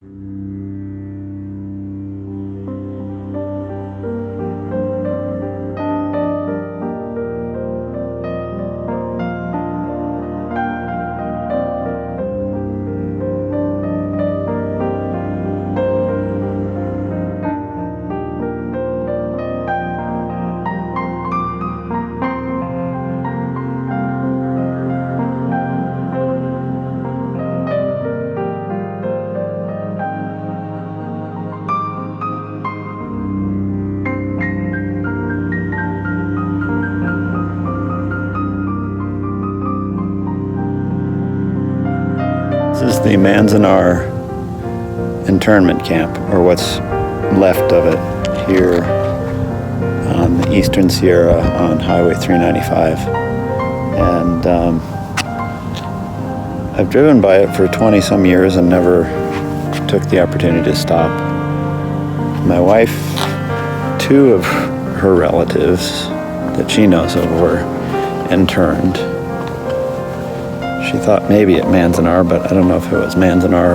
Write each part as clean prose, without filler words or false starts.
This is the Manzanar Internment Camp, or what's left of it, here on the Eastern Sierra on Highway 395. And I've driven by it for 20-some years and never took the opportunity to stop. My wife, two of her relatives that she knows of were interned. She thought maybe at Manzanar, but I don't know if it was Manzanar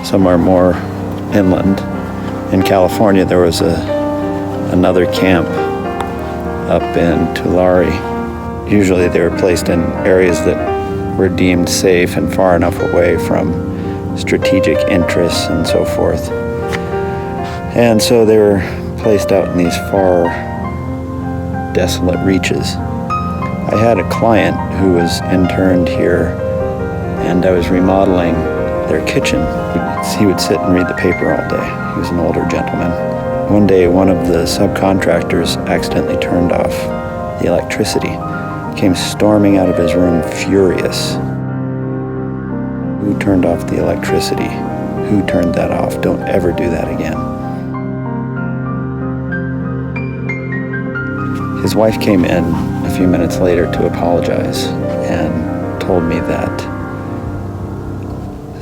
or somewhere more inland. In California, there was another camp up in Tulare. Usually they were placed in areas that were deemed safe and far enough away from strategic interests and so forth. And so they were placed out in these far, desolate reaches. I had a client who was interned here, and I was remodeling their kitchen. He would sit and read the paper all day. He was an older gentleman. One day, one of the subcontractors accidentally turned off the electricity. Came storming out of his room furious. Who turned off the electricity? Who turned that off? Don't ever do that again. His wife came in a few minutes later to apologize and told me that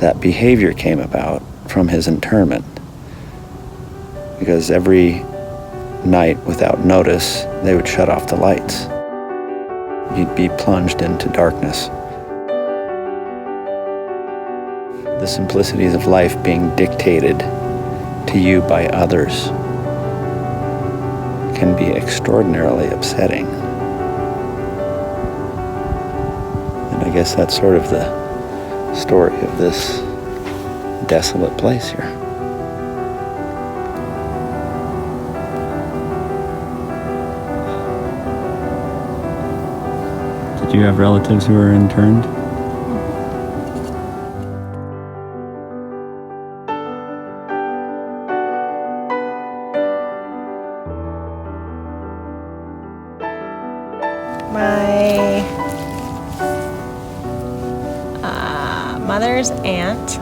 that behavior came about from his internment, because every night without notice they would shut off the lights. You'd be plunged into darkness. The simplicities of life being dictated to you by others can be extraordinarily upsetting. And I guess that's sort of the story of this desolate place here. Did you have relatives who were interned? My mother's aunt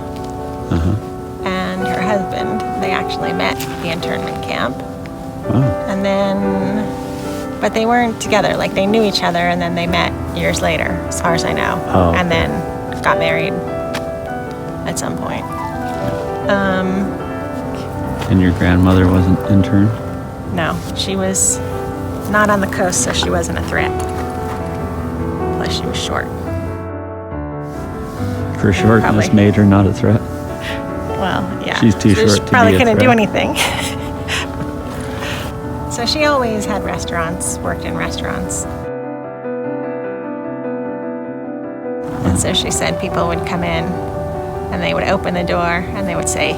and her husband, they actually met at the internment camp. Wow. And then, but they weren't together. Like, they knew each other, and then they met years later, as far as I know. Oh. And then got married at some point. And your grandmother wasn't interned? No, she was not on the coast, so she wasn't a threat. Plus, she was short. For shortness Probably. made her not a threat? Well, yeah. She's too short to be probably a couldn't do threat. anything. So she always had restaurants, worked in restaurants. And so she said people would come in and they would open the door and they would say,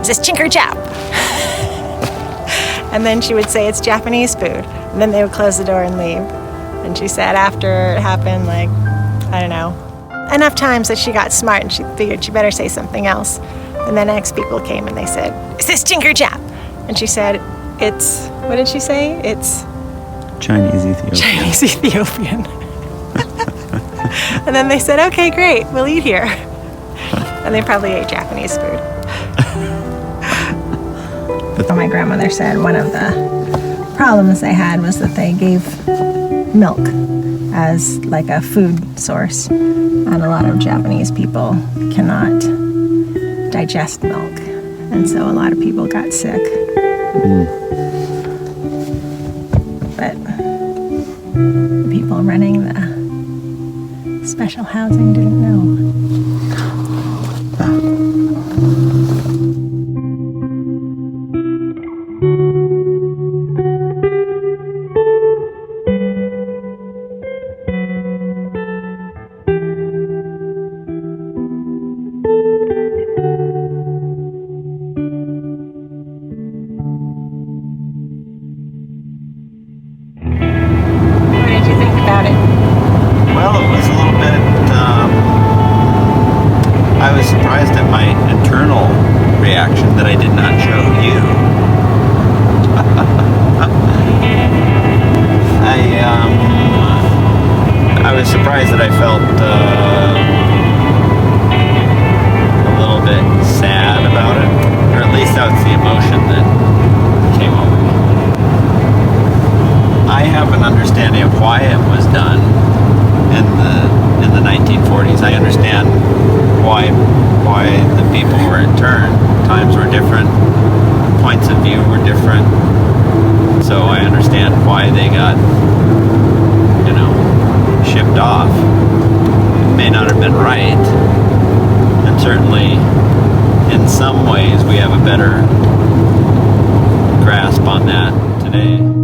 "Is this Chink or Jap?" And then she would say, "It's Japanese food." And then they would close the door and leave. And she said after it happened, like, I don't know, enough times that she got smart and she figured she better say something else. And then next people came and they said, "Is this Chink or Jap?" And she said, "It's," what did she say? "It's Chinese Ethiopian. Chinese Ethiopian." And then they said, "Okay, great, we'll eat here." And they probably ate Japanese food. My grandmother said one of the problems they had was that they gave milk as like a food source. And a lot of Japanese people cannot digest milk. And so a lot of people got sick. But the people running the special housing didn't know. surprised at my internal reaction that I did not show you. I was surprised that I felt a little bit sad about it, or at least that's the emotion that came over me. I have an understanding of why it was done in the 1940s. I understand why the people were interned. Times were different, points of view were different, so I understand why they got, shipped off. It may not have been right, and certainly in some ways we have a better grasp on that today.